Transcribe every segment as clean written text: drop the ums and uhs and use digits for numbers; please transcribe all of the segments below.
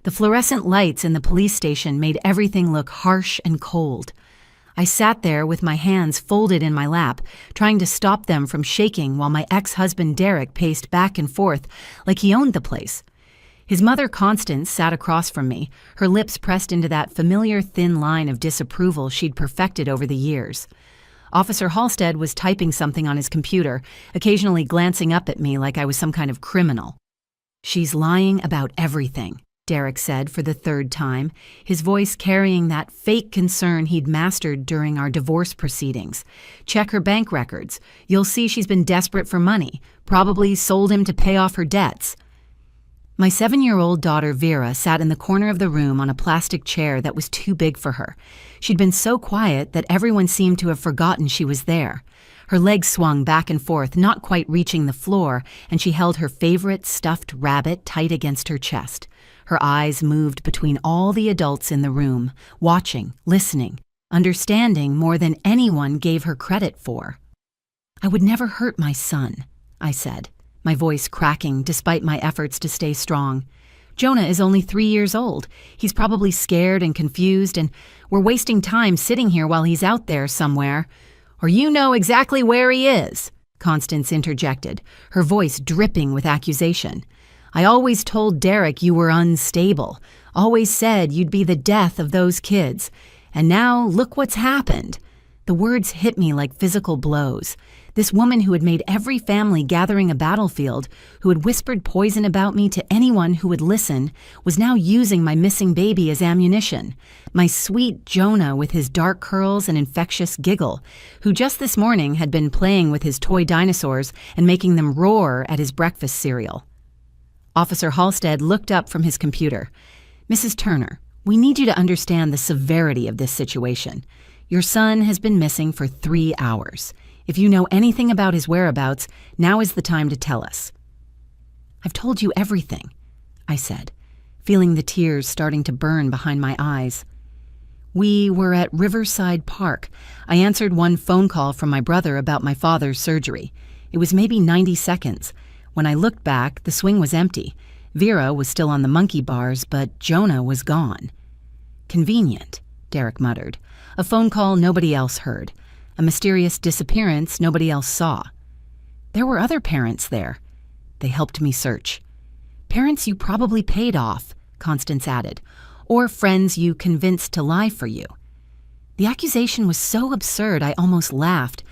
The fluorescent lights in the police station made everything look harsh and cold. I sat there with my hands folded in my lap, trying to stop them from shaking while my ex-husband Derek paced back and forth like he owned the place. His mother Constance sat across from me, her lips pressed into that familiar thin line of disapproval she'd perfected over the years. Officer Halstead was typing something on his computer, occasionally glancing up at me like I was some kind of criminal. "She's lying about everything," Derek said for the third time, his voice carrying that fake concern he'd mastered during our divorce proceedings. "Check her bank records. You'll see she's been desperate for money, probably sold him to pay off her debts." My 7-year-old daughter Vera sat in the corner of the room on a plastic chair that was too big for her. She'd been so quiet that everyone seemed to have forgotten she was there. Her legs swung back and forth, not quite reaching the floor, and she held her favorite stuffed rabbit tight against her chest. Her eyes moved between all the adults in the room, watching, listening, understanding more than anyone gave her credit for. "I would never hurt my son," I said, my voice cracking despite my efforts to stay strong. "Jonah is only 3 years old. He's probably scared and confused, and we're wasting time sitting here while he's out there somewhere." "Or you know exactly where he is," Constance interjected, her voice dripping with accusation. "I always told Derek you were unstable, always said you'd be the death of those kids. And now look what's happened." The words hit me like physical blows. This woman who had made every family gathering a battlefield, who had whispered poison about me to anyone who would listen, was now using my missing baby as ammunition. My sweet Jonah with his dark curls and infectious giggle, who just this morning had been playing with his toy dinosaurs and making them roar at his breakfast cereal. Officer Halstead looked up from his computer. "Mrs. Turner, we need you to understand the severity of this situation. Your son has been missing for 3 hours. If you know anything about his whereabouts, now is the time to tell us." "I've told you everything," I said, feeling the tears starting to burn behind my eyes. "We were at Riverside Park. I answered one phone call from my brother about my father's surgery. It was maybe 90 seconds. When I looked back, the swing was empty. Vera was still on the monkey bars, but Jonah was gone." "Convenient," Derek muttered. "A phone call nobody else heard. A mysterious disappearance nobody else saw. There were other parents there. They helped me search. Parents you probably paid off," Constance added, "or friends you convinced to lie for you." The accusation was so absurd I almost laughed,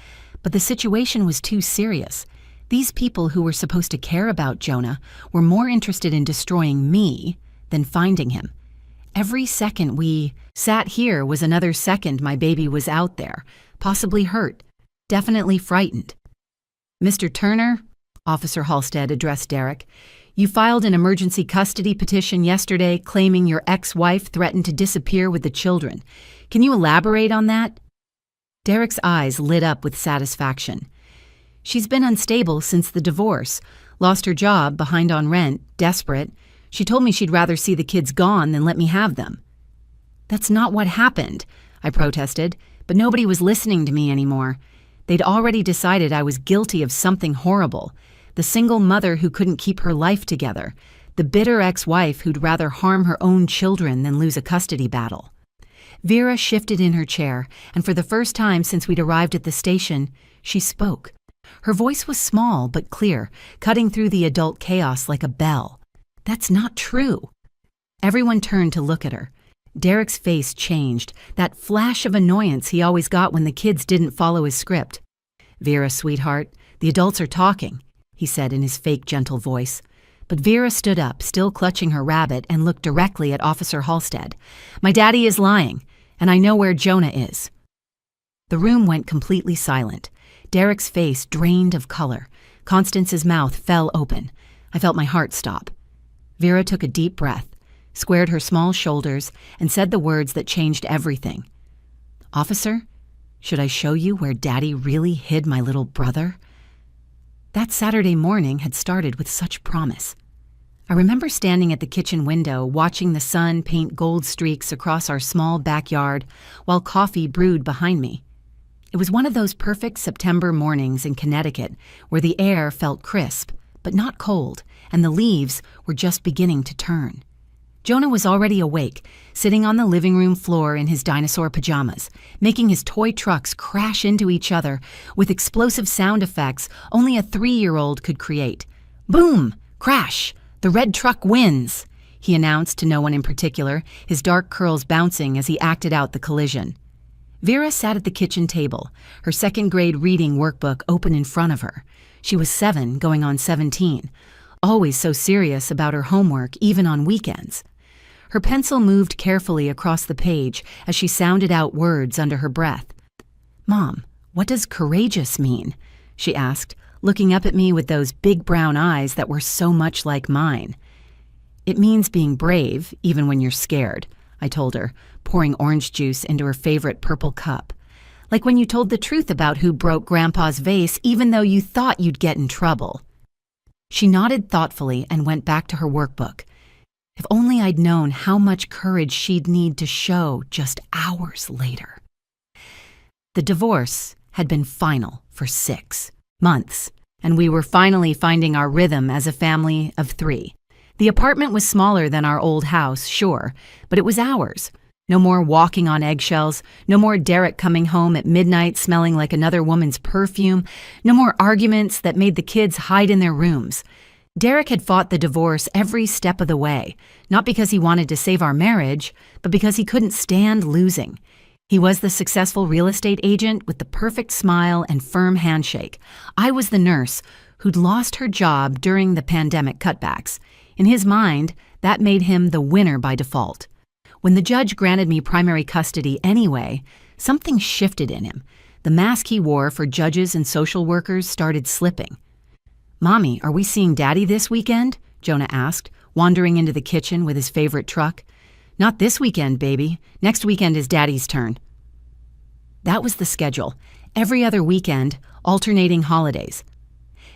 but the situation was too serious. These people who were supposed to care about Jonah were more interested in destroying me than finding him. Every second we sat here was another second my baby was out there, possibly hurt, definitely frightened. "Mr. Turner," Officer Halstead addressed Derek, "you filed an emergency custody petition yesterday claiming your ex-wife threatened to disappear with the children. Can you elaborate on that?" Derek's eyes lit up with satisfaction. "She's been unstable since the divorce, lost her job, behind on rent, desperate. She told me she'd rather see the kids gone than let me have them." "That's not what happened," I protested, but nobody was listening to me anymore. They'd already decided I was guilty of something horrible. The single mother who couldn't keep her life together. The bitter ex-wife who'd rather harm her own children than lose a custody battle. Vera shifted in her chair, and for the first time since we'd arrived at the station, she spoke. Her voice was small but clear, cutting through the adult chaos like a bell. "That's not true." Everyone turned to look at her. Derek's face changed, that flash of annoyance he always got when the kids didn't follow his script. "Vera, sweetheart, the adults are talking," he said in his fake gentle voice. But Vera stood up, still clutching her rabbit, and looked directly at Officer Halstead. "My daddy is lying, and I know where Jonah is." The room went completely silent. Derek's face drained of color. Constance's mouth fell open. I felt my heart stop. Vera took a deep breath, squared her small shoulders, and said the words that changed everything. "Officer, should I show you where Daddy really hid my little brother?" That Saturday morning had started with such promise. I remember standing at the kitchen window, watching the sun paint gold streaks across our small backyard while coffee brewed behind me. It was one of those perfect September mornings in Connecticut where the air felt crisp, but not cold, and the leaves were just beginning to turn. Jonah was already awake, sitting on the living room floor in his dinosaur pajamas, making his toy trucks crash into each other with explosive sound effects only a 3-year-old could create. Boom! Crash! The red truck wins! He announced to no one in particular, his dark curls bouncing as he acted out the collision. Vera sat at the kitchen table, her second-grade reading workbook open in front of her. She was 7, going on 17, always so serious about her homework, even on weekends. Her pencil moved carefully across the page as she sounded out words under her breath. "Mom, what does courageous mean?" she asked, looking up at me with those big brown eyes that were so much like mine. "It means being brave, even when you're scared," I told her, pouring orange juice into her favorite purple cup. "Like when you told the truth about who broke Grandpa's vase even though you thought you'd get in trouble." She nodded thoughtfully and went back to her workbook. If only I'd known how much courage she'd need to show just hours later. The divorce had been final for 6 months, and we were finally finding our rhythm as a family of 3. The apartment was smaller than our old house, sure, but it was ours. No more walking on eggshells, no more Derek coming home at midnight smelling like another woman's perfume, no more arguments that made the kids hide in their rooms. Derek had fought the divorce every step of the way, not because he wanted to save our marriage, but because he couldn't stand losing. He was the successful real estate agent with the perfect smile and firm handshake. I was the nurse who'd lost her job during the pandemic cutbacks. In his mind, that made him the winner by default. When the judge granted me primary custody anyway, something shifted in him. The mask he wore for judges and social workers started slipping. "Mommy, are we seeing Daddy this weekend?" Jonah asked, wandering into the kitchen with his favorite truck. "Not this weekend, baby. Next weekend is Daddy's turn." That was the schedule. Every other weekend, alternating holidays.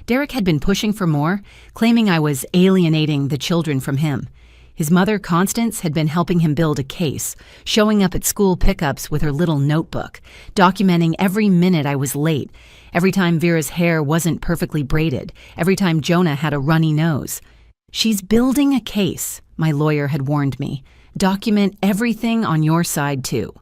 Derek had been pushing for more, claiming I was alienating the children from him. His mother, Constance, had been helping him build a case, showing up at school pickups with her little notebook, documenting every minute I was late, every time Vera's hair wasn't perfectly braided, every time Jonah had a runny nose. "She's building a case," my lawyer had warned me. "Document everything on your side, too."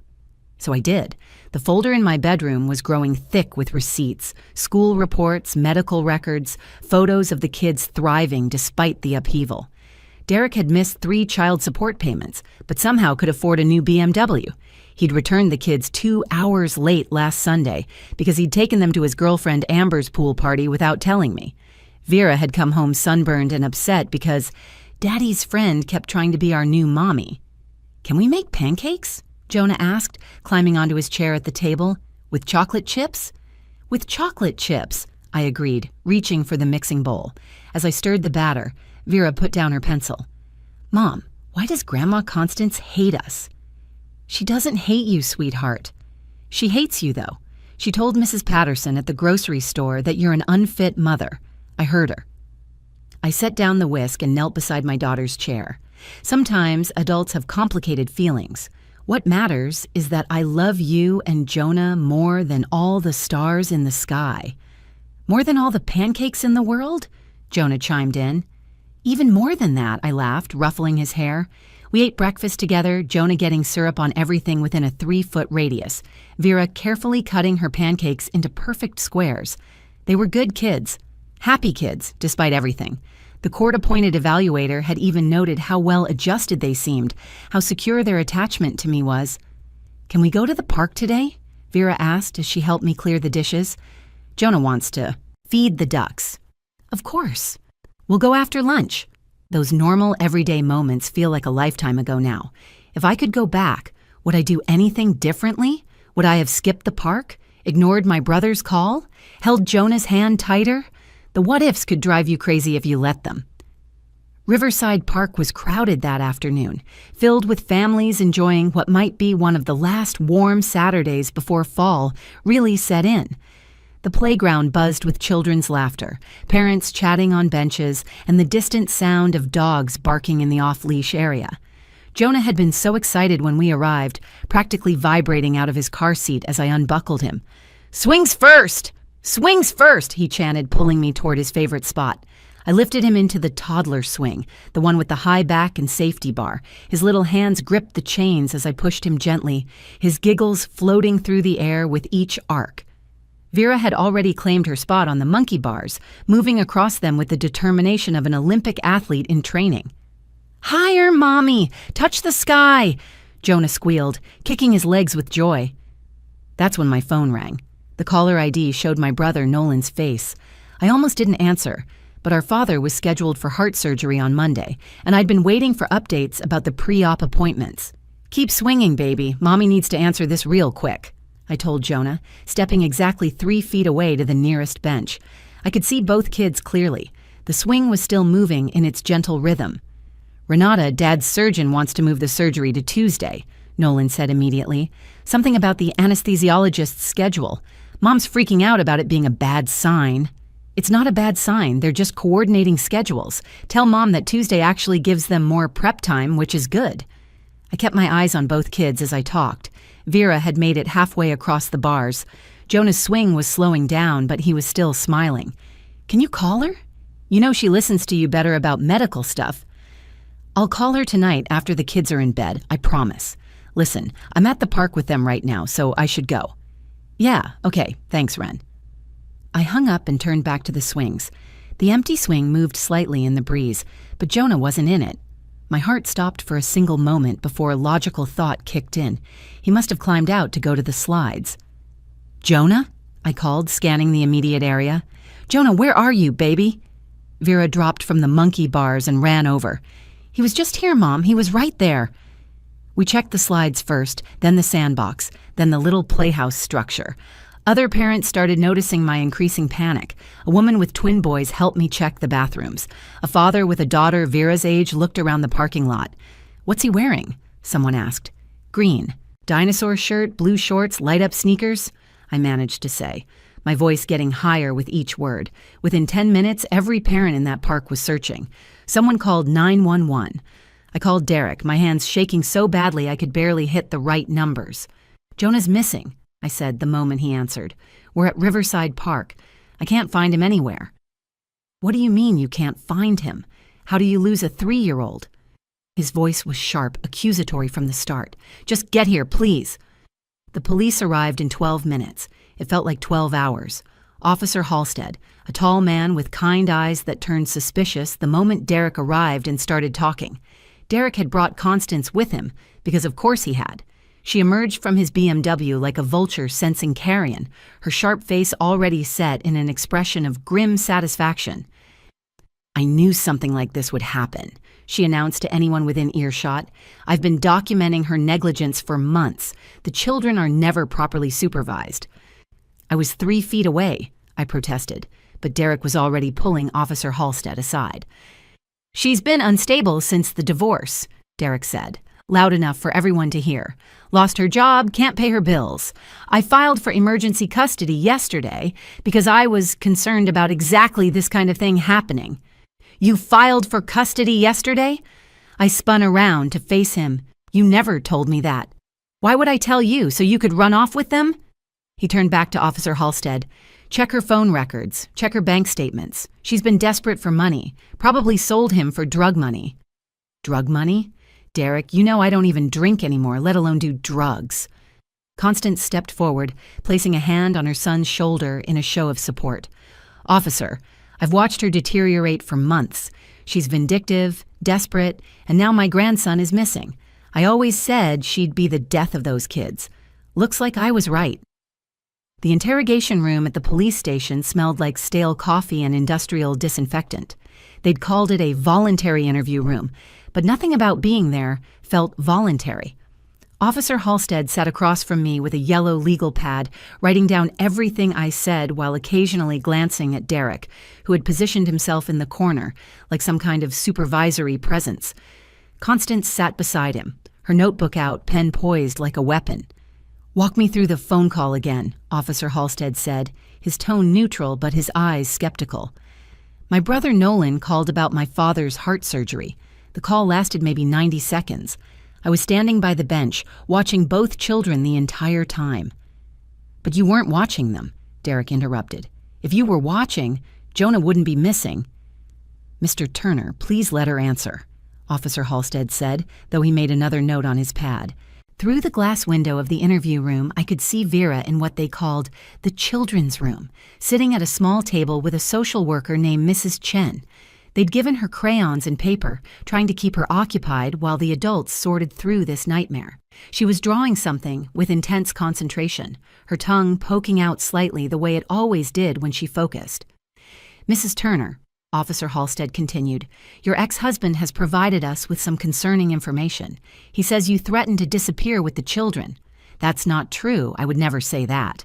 So I did. The folder in my bedroom was growing thick with receipts, school reports, medical records, photos of the kids thriving despite the upheaval. Derek had missed 3 child support payments, but somehow could afford a new BMW. He'd returned the kids 2 hours late last Sunday because he'd taken them to his girlfriend Amber's pool party without telling me. Vera had come home sunburned and upset because Daddy's friend kept trying to be our new mommy. "Can we make pancakes?" Jonah asked, climbing onto his chair at the table. "With chocolate chips?" "With chocolate chips," I agreed, reaching for the mixing bowl. As I stirred the batter, Vera put down her pencil. "Mom, why does Grandma Constance hate us?" "She doesn't hate you, sweetheart." "She hates you, though. She told Mrs. Patterson at the grocery store that you're an unfit mother." I heard her. I set down the whisk and knelt beside my daughter's chair. Sometimes adults have complicated feelings. What matters is that I love you and Jonah more than all the stars in the sky. "More than all the pancakes in the world?" Jonah chimed in. "Even more than that," I laughed, ruffling his hair. We ate breakfast together, Jonah getting syrup on everything within a 3-foot radius, Vera carefully cutting her pancakes into perfect squares. They were good kids, happy kids, despite everything. The court-appointed evaluator had even noted how well adjusted they seemed, how secure their attachment to me was. "Can we go to the park today?" Vera asked as she helped me clear the dishes. "Jonah wants to feed the ducks." "Of course. We'll go after lunch." Those normal, everyday moments feel like a lifetime ago now. If I could go back, would I do anything differently? Would I have skipped the park, ignored my brother's call, held Jonah's hand tighter? The what-ifs could drive you crazy if you let them. Riverside Park was crowded that afternoon, filled with families enjoying what might be one of the last warm Saturdays before fall really set in. The playground buzzed with children's laughter, parents chatting on benches, and the distant sound of dogs barking in the off-leash area. Jonah had been so excited when we arrived, practically vibrating out of his car seat as I unbuckled him. "Swings first! Swings first!" he chanted, pulling me toward his favorite spot. I lifted him into the toddler swing, the one with the high back and safety bar. His little hands gripped the chains as I pushed him gently, his giggles floating through the air with each arc. Vera had already claimed her spot on the monkey bars, moving across them with the determination of an Olympic athlete in training. "Higher, Mommy! Touch the sky!" Jonah squealed, kicking his legs with joy. That's when my phone rang. The caller ID showed my brother Nolan's face. I almost didn't answer, but our father was scheduled for heart surgery on Monday, and I'd been waiting for updates about the pre-op appointments. "Keep swinging, baby. Mommy needs to answer this real quick," I told Jonah, stepping exactly 3 feet away to the nearest bench. I could see both kids clearly. The swing was still moving in its gentle rhythm. "Renata, Dad's surgeon wants to move the surgery to Tuesday," Nolan said immediately. "Something about the anesthesiologist's schedule. Mom's freaking out about it being a bad sign." "It's not a bad sign. They're just coordinating schedules. Tell Mom that Tuesday actually gives them more prep time, which is good." I kept my eyes on both kids as I talked. Vera had made it halfway across the bars. Jonah's swing was slowing down, but he was still smiling. "Can you call her? You know she listens to you better about medical stuff." "I'll call her tonight after the kids are in bed, I promise. Listen, I'm at the park with them right now, so I should go." "Yeah, okay, thanks, Ren." I hung up and turned back to the swings. The empty swing moved slightly in the breeze, but Jonah wasn't in it. My heart stopped for a single moment before a logical thought kicked in. He must have climbed out to go to the slides. "Jonah?" I called, scanning the immediate area. "Jonah, where are you, baby?" Vera dropped from the monkey bars and ran over. "He was just here, Mom. He was right there." We checked the slides first, then the sandbox, then the little playhouse structure. Other parents started noticing my increasing panic. A woman with twin boys helped me check the bathrooms. A father with a daughter Vera's age looked around the parking lot. "What's he wearing?" someone asked. "Green. Dinosaur shirt, blue shorts, light-up sneakers," I managed to say, my voice getting higher with each word. Within 10 minutes, every parent in that park was searching. Someone called 911. I called Derek, my hands shaking so badly I could barely hit the right numbers. "Jonah's missing," I said the moment he answered. "We're at Riverside Park. I can't find him anywhere." "What do you mean you can't find him? How do you lose a 3-year-old? His voice was sharp, accusatory from the start. "Just get here, please." The police arrived in 12 minutes. It felt like 12 hours. Officer Halstead, a tall man with kind eyes that turned suspicious the moment Derek arrived and started talking. Derek had brought Constance with him, because of course he had. She emerged from his BMW like a vulture sensing carrion, her sharp face already set in an expression of grim satisfaction. "I knew something like this would happen," she announced to anyone within earshot. "I've been documenting her negligence for months. The children are never properly supervised." "I was 3 feet away," I protested, but Derek was already pulling Officer Halstead aside. "She's been unstable since the divorce," Derek said, loud enough for everyone to hear. "Lost her job, can't pay her bills. I filed for emergency custody yesterday because I was concerned about exactly this kind of thing happening." "You filed for custody yesterday?" I spun around to face him. "You never told me that." "Why would I tell you, so you could run off with them?" He turned back to Officer Halstead. "Check her phone records. Check her bank statements. She's been desperate for money. Probably sold him for drug money." "Drug money? Derek, you know I don't even drink anymore, let alone do drugs." Constance stepped forward, placing a hand on her son's shoulder in a show of support. "Officer, I've watched her deteriorate for months. She's vindictive, desperate, and now my grandson is missing. I always said she'd be the death of those kids. Looks like I was right." The interrogation room at the police station smelled like stale coffee and industrial disinfectant. They'd called it a voluntary interview room, but nothing about being there felt voluntary. Officer Halstead sat across from me with a yellow legal pad, writing down everything I said while occasionally glancing at Derek, who had positioned himself in the corner, like some kind of supervisory presence. Constance sat beside him, her notebook out, pen poised like a weapon. "Walk me through the phone call again," Officer Halstead said, his tone neutral but his eyes skeptical. "My brother Nolan called about my father's heart surgery. The call lasted maybe 90 seconds. I was standing by the bench, watching both children the entire time." "But you weren't watching them," Derek interrupted. "If you were watching, Jonah wouldn't be missing." "Mr. Turner, please let her answer," Officer Halstead said, though he made another note on his pad. Through the glass window of the interview room, I could see Vera in what they called the children's room, sitting at a small table with a social worker named Mrs. Chen. They'd given her crayons and paper, trying to keep her occupied while the adults sorted through this nightmare. She was drawing something with intense concentration, her tongue poking out slightly the way it always did when she focused. "Mrs. Turner," Officer Halstead continued, "your ex-husband has provided us with some concerning information. He says you threatened to disappear with the children." "That's not true. I would never say that."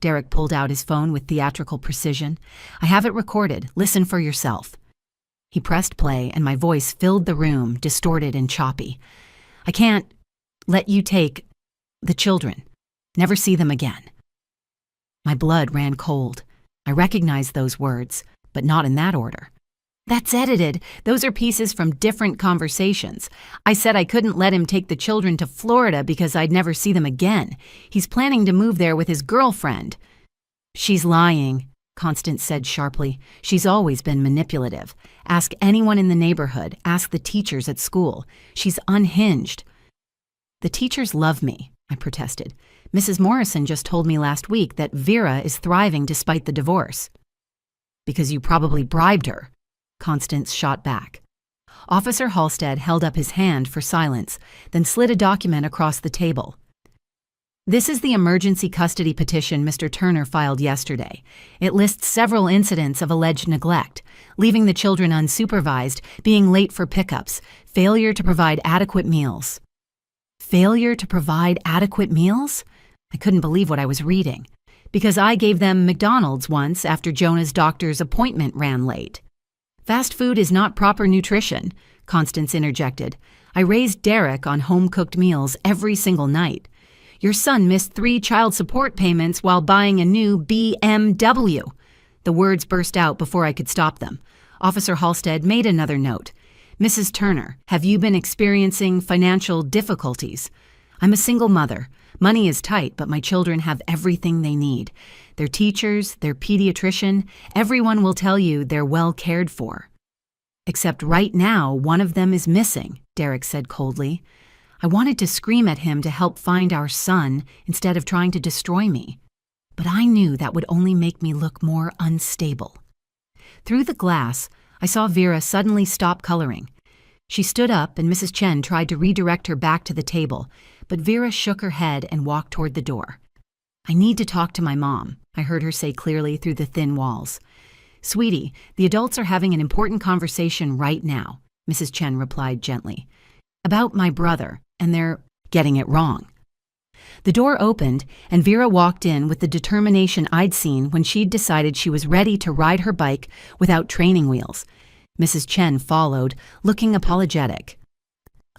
Derek pulled out his phone with theatrical precision. "I have it recorded. Listen for yourself." He pressed play, and my voice filled the room, distorted and choppy. "I can't let you take the children. Never see them again." My blood ran cold. I recognized those words, but not in that order. "That's edited. Those are pieces from different conversations. I said I couldn't let him take the children to Florida because I'd never see them again. He's planning to move there with his girlfriend." "She's lying," Constance said sharply. "She's always been manipulative. Ask anyone in the neighborhood. Ask the teachers at school. She's unhinged." "The teachers love me," I protested. "Mrs. Morrison just told me last week that Vera is thriving despite the divorce." "Because you probably bribed her," Constance shot back. Officer Halstead held up his hand for silence, then slid a document across the table. "This is the emergency custody petition Mr. Turner filed yesterday. It lists several incidents of alleged neglect, leaving the children unsupervised, being late for pickups, failure to provide adequate meals." Failure to provide adequate meals? I couldn't believe what I was reading. "Because I gave them McDonald's once after Jonah's doctor's appointment ran late." "Fast food is not proper nutrition," Constance interjected. "I raised Derek on home-cooked meals every single night. Your son missed 3 child support payments while buying a new BMW. The words burst out before I could stop them. Officer Halstead made another note. "Mrs. Turner, have you been experiencing financial difficulties?" "I'm a single mother. Money is tight, but my children have everything they need. Their teachers, their pediatrician, everyone will tell you they're well cared for." "Except right now, one of them is missing," Derek said coldly. I wanted to scream at him to help find our son instead of trying to destroy me. But I knew that would only make me look more unstable. Through the glass, I saw Vera suddenly stop coloring. She stood up and Mrs. Chen tried to redirect her back to the table, but Vera shook her head and walked toward the door. "I need to talk to my mom," I heard her say clearly through the thin walls. "Sweetie, the adults are having an important conversation right now," Mrs. Chen replied gently. "About my brother, and they're getting it wrong." The door opened, and Vera walked in with the determination I'd seen when she'd decided she was ready to ride her bike without training wheels. Mrs. Chen followed, looking apologetic.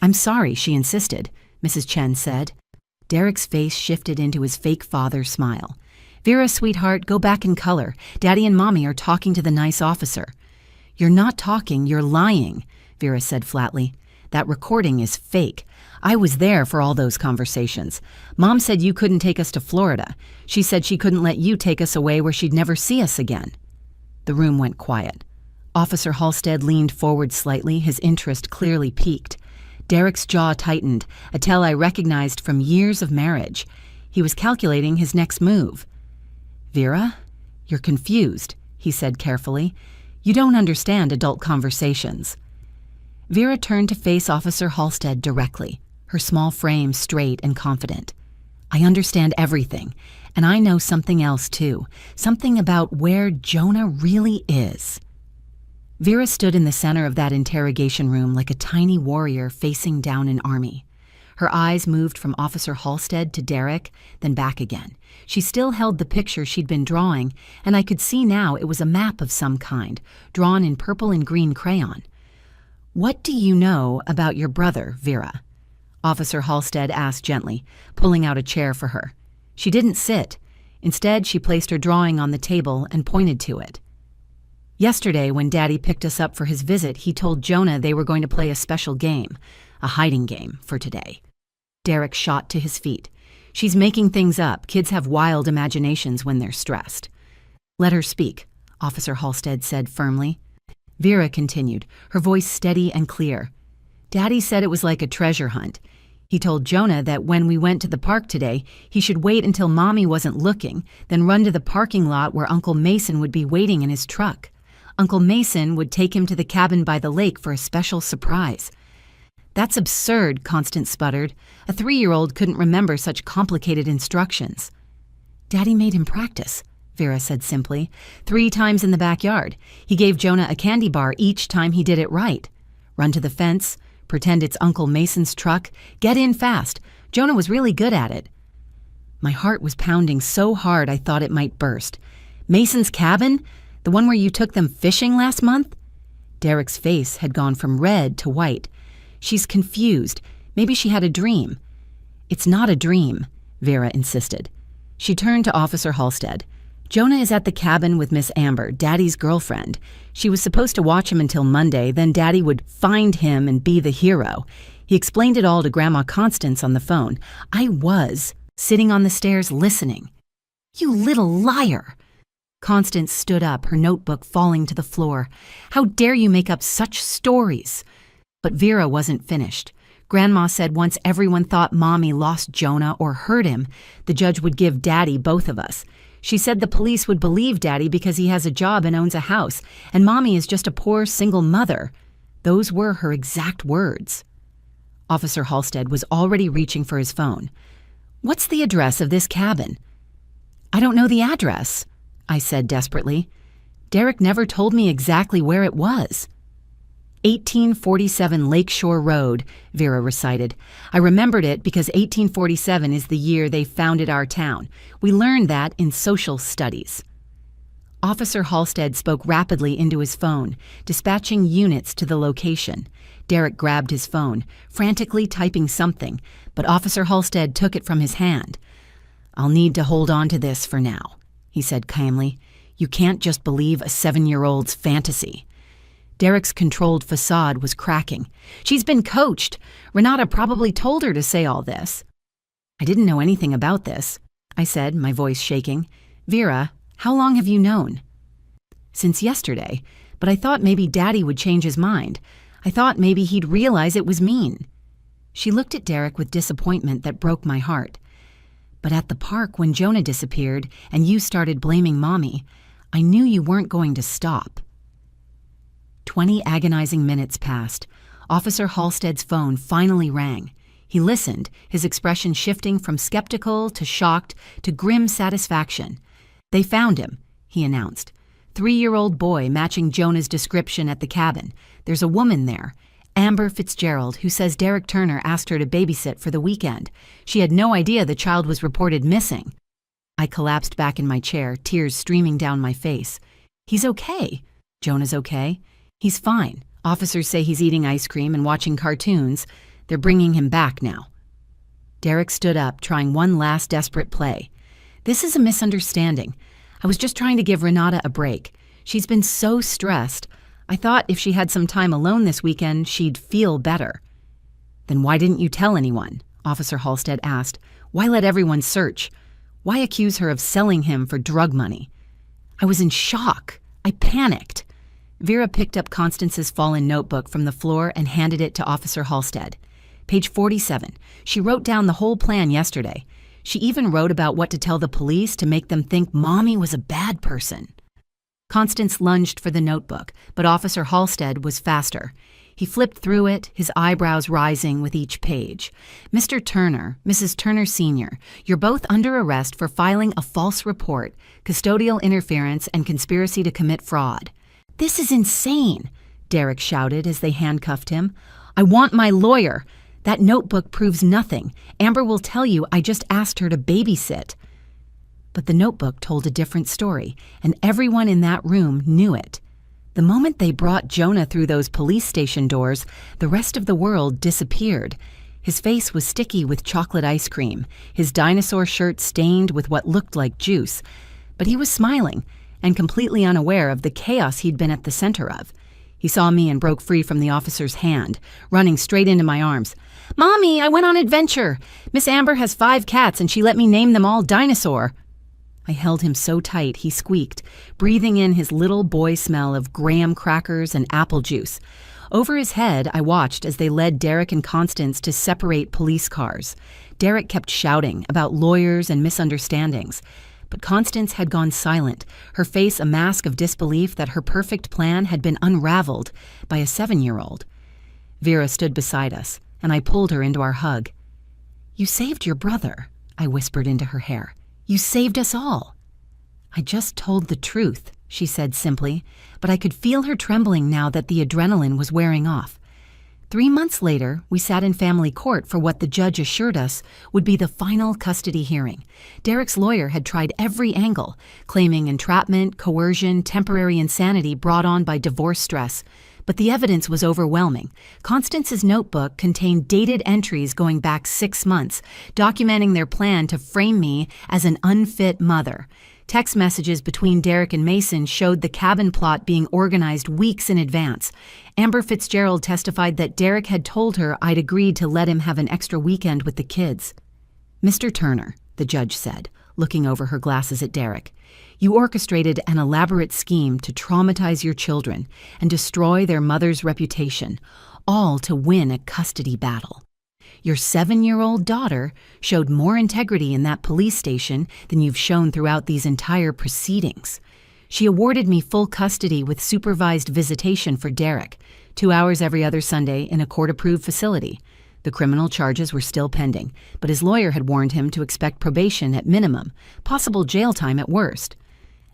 "I'm sorry," she insisted, Mrs. Chen said. Derek's face shifted into his fake father smile. "Vera, sweetheart, go back in color. Daddy and Mommy are talking to the nice officer." "You're not talking, you're lying," Vera said flatly. "That recording is fake. I was there for all those conversations. Mom said you couldn't take us to Florida. She said she couldn't let you take us away where she'd never see us again." The room went quiet. Officer Halstead leaned forward slightly, his interest clearly piqued. Derek's jaw tightened, a tell I recognized from years of marriage. He was calculating his next move. "Vera, you're confused," he said carefully. "You don't understand adult conversations." Vera turned to face Officer Halstead directly, her small frame straight and confident. "I understand everything, and I know something else too, something about where Jonah really is." Vera stood in the center of that interrogation room like a tiny warrior facing down an army. Her eyes moved from Officer Halstead to Derek, then back again. She still held the picture she'd been drawing, and I could see now it was a map of some kind, drawn in purple and green crayon. "What do you know about your brother, Vera?" Officer Halstead asked gently, pulling out a chair for her. She didn't sit. Instead, she placed her drawing on the table and pointed to it. "Yesterday, when Daddy picked us up for his visit, he told Jonah they were going to play a special game, a hiding game, for today." Derek shot to his feet. "She's making things up. Kids have wild imaginations when they're stressed." "Let her speak," Officer Halstead said firmly. Vera continued, her voice steady and clear. Daddy said it was like a treasure hunt. He told Jonah that when we went to the park today, he should wait until Mommy wasn't looking, then run to the parking lot where Uncle Mason would be waiting in his truck. Uncle Mason would take him to the cabin by the lake for a special surprise. That's absurd, Constance sputtered. A 3-year-old couldn't remember such complicated instructions. Daddy made him practice, Vera said simply. 3 times in the backyard. He gave Jonah a candy bar each time he did it right. Run to the fence, pretend it's Uncle Mason's truck, get in fast. Jonah was really good at it. My heart was pounding so hard I thought it might burst. Mason's cabin? The one where you took them fishing last month? Derek's face had gone from red to white. She's confused. Maybe she had a dream. It's not a dream, Vera insisted. She turned to Officer Halstead. Jonah is at the cabin with Miss Amber, Daddy's girlfriend. She was supposed to watch him until Monday, then Daddy would find him and be the hero. He explained it all to Grandma Constance on the phone. I was sitting on the stairs listening. You little liar! Constance stood up, her notebook falling to the floor. How dare you make up such stories? But Vera wasn't finished. Grandma said once everyone thought Mommy lost Jonah or hurt him, the judge would give Daddy both of us. She said the police would believe Daddy because he has a job and owns a house, and Mommy is just a poor single mother. Those were her exact words. Officer Halstead was already reaching for his phone. What's the address of this cabin? I don't know the address, I said desperately. Derek never told me exactly where it was. 1847 Lakeshore Road, Vera recited. I remembered it because 1847 is the year they founded our town. We learned that in social studies. Officer Halstead spoke rapidly into his phone, dispatching units to the location. Derek grabbed his phone, frantically typing something, but Officer Halstead took it from his hand. I'll need to hold on to this for now, he said calmly. You can't just believe a 7-year-old's fantasy. Derek's controlled facade was cracking. She's been coached. Renata probably told her to say all this. I didn't know anything about this, I said, my voice shaking. Vera, how long have you known? Since yesterday, but I thought maybe Daddy would change his mind. I thought maybe he'd realize it was mean. She looked at Derek with disappointment that broke my heart. But at the park when Jonah disappeared and you started blaming Mommy, I knew you weren't going to stop. 20 agonizing minutes passed. Officer Halstead's phone finally rang. He listened, his expression shifting from skeptical to shocked to grim satisfaction. They found him, he announced. 3-year-old boy matching Jonah's description at the cabin. There's a woman there, Amber Fitzgerald, who says Derek Turner asked her to babysit for the weekend. She had no idea the child was reported missing. I collapsed back in my chair, tears streaming down my face. He's okay. Jonah's okay. He's fine. Officers say he's eating ice cream and watching cartoons. They're bringing him back now. Derek stood up, trying one last desperate play. This is a misunderstanding. I was just trying to give Renata a break. She's been so stressed. I thought if she had some time alone this weekend, she'd feel better. Then why didn't you tell anyone? Officer Halstead asked. Why let everyone search? Why accuse her of selling him for drug money? I was in shock. I panicked. Vera picked up Constance's fallen notebook from the floor and handed it to Officer Halstead. Page 47. She wrote down the whole plan yesterday. She even wrote about what to tell the police to make them think Mommy was a bad person. Constance lunged for the notebook, but Officer Halstead was faster. He flipped through it, his eyebrows rising with each page. Mr. Turner, Mrs. Turner Sr., you're both under arrest for filing a false report, custodial interference, and conspiracy to commit fraud. This is insane, Derek shouted as they handcuffed him. I want my lawyer. That notebook proves nothing. Amber will tell you I just asked her to babysit. But the notebook told a different story, and everyone in that room knew it. The moment they brought Jonah through those police station doors, the rest of the world disappeared. His face was sticky with chocolate ice cream, his dinosaur shirt stained with what looked like juice. But he was smiling, and completely unaware of the chaos he'd been at the center of. He saw me and broke free from the officer's hand, running straight into my arms. Mommy, I went on adventure. Miss Amber has 5 cats and she let me name them all Dinosaur. I held him so tight he squeaked, breathing in his little boy smell of graham crackers and apple juice. Over his head, I watched as they led Derek and Constance to separate police cars. Derek kept shouting about lawyers and misunderstandings. But Constance had gone silent, her face a mask of disbelief that her perfect plan had been unraveled by a 7-year-old. Vera stood beside us, and I pulled her into our hug. "You saved your brother," I whispered into her hair. "You saved us all." "I just told the truth," she said simply, but I could feel her trembling now that the adrenaline was wearing off. 3 months later, we sat in family court for what the judge assured us would be the final custody hearing. Derek's lawyer had tried every angle, claiming entrapment, coercion, temporary insanity brought on by divorce stress. But the evidence was overwhelming. Constance's notebook contained dated entries going back 6 months, documenting their plan to frame me as an unfit mother. Text messages between Derek and Mason showed the cabin plot being organized weeks in advance. Amber Fitzgerald testified that Derek had told her I'd agreed to let him have an extra weekend with the kids. "Mr. Turner," the judge said, looking over her glasses at Derek, "you orchestrated an elaborate scheme to traumatize your children and destroy their mother's reputation, all to win a custody battle. Your 7-year-old daughter showed more integrity in that police station than you've shown throughout these entire proceedings. She awarded me full custody with supervised visitation for Derek, 2 hours every other Sunday in a court-approved facility. The criminal charges were still pending, but his lawyer had warned him to expect probation at minimum, possible jail time at worst."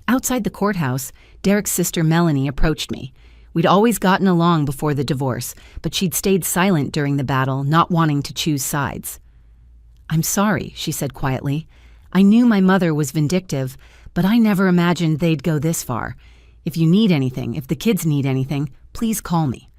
Outside the courthouse, Derek's sister Melanie approached me. We'd always gotten along before the divorce, but she'd stayed silent during the battle, not wanting to choose sides. "I'm sorry," she said quietly. "I knew my mother was vindictive, but I never imagined they'd go this far. If you need anything, if the kids need anything, please call me."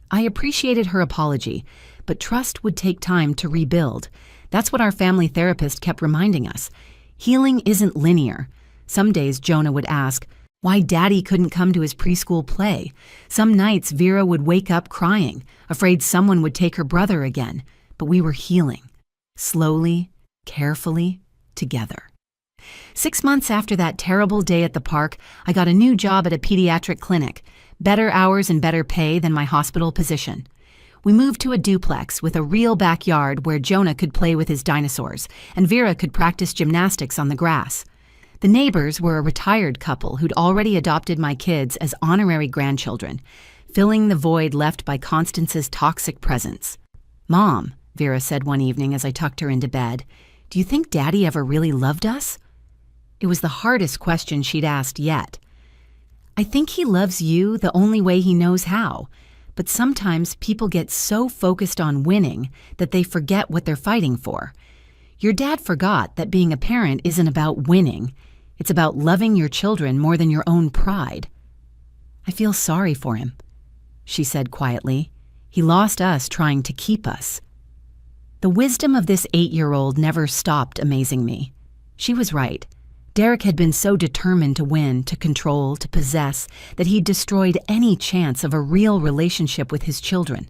I appreciated her apology, but trust would take time to rebuild. That's what our family therapist kept reminding us. Healing isn't linear. Some days Jonah would ask why Daddy couldn't come to his preschool play. Some nights Vera would wake up crying, afraid someone would take her brother again. But we were healing. Slowly, carefully, together. 6 months after that terrible day at the park, I got a new job at a pediatric clinic. Better hours and better pay than my hospital position. We moved to a duplex with a real backyard where Jonah could play with his dinosaurs, and Vera could practice gymnastics on the grass. The neighbors were a retired couple who'd already adopted my kids as honorary grandchildren, filling the void left by Constance's toxic presence. "Mom," Vera said one evening as I tucked her into bed, "do you think Daddy ever really loved us?" It was the hardest question she'd asked yet. "I think he loves you the only way he knows how, but sometimes people get so focused on winning that they forget what they're fighting for. Your dad forgot that being a parent isn't about winning. It's about loving your children more than your own pride." "I feel sorry for him," she said quietly. "He lost us trying to keep us." The wisdom of this 8-year-old never stopped amazing me. She was right. Derek had been so determined to win, to control, to possess, that he'd destroyed any chance of a real relationship with his children.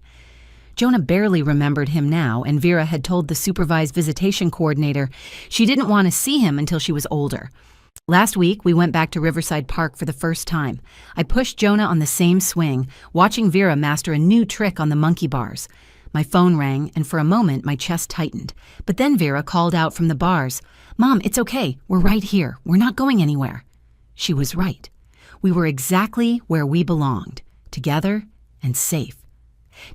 Jonah barely remembered him now, and Vera had told the supervised visitation coordinator she didn't want to see him until she was older. Last week, we went back to Riverside Park for the first time. I pushed Jonah on the same swing, watching Vera master a new trick on the monkey bars. My phone rang, and for a moment, my chest tightened. But then Vera called out from the bars, "Mom, it's okay. We're right here. We're not going anywhere." She was right. We were exactly where we belonged, together and safe.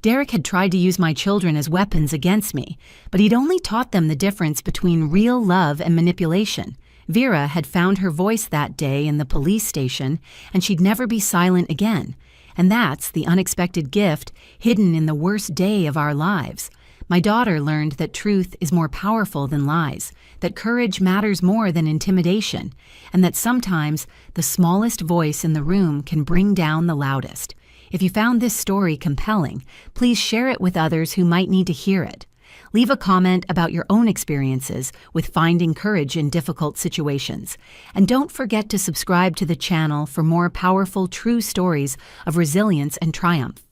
Derek had tried to use my children as weapons against me, but he'd only taught them the difference between real love and manipulation. Vera had found her voice that day in the police station, and she'd never be silent again. And that's the unexpected gift hidden in the worst day of our lives. My daughter learned that truth is more powerful than lies, that courage matters more than intimidation, and that sometimes the smallest voice in the room can bring down the loudest. If you found this story compelling, please share it with others who might need to hear it. Leave a comment about your own experiences with finding courage in difficult situations. And don't forget to subscribe to the channel for more powerful, true stories of resilience and triumph.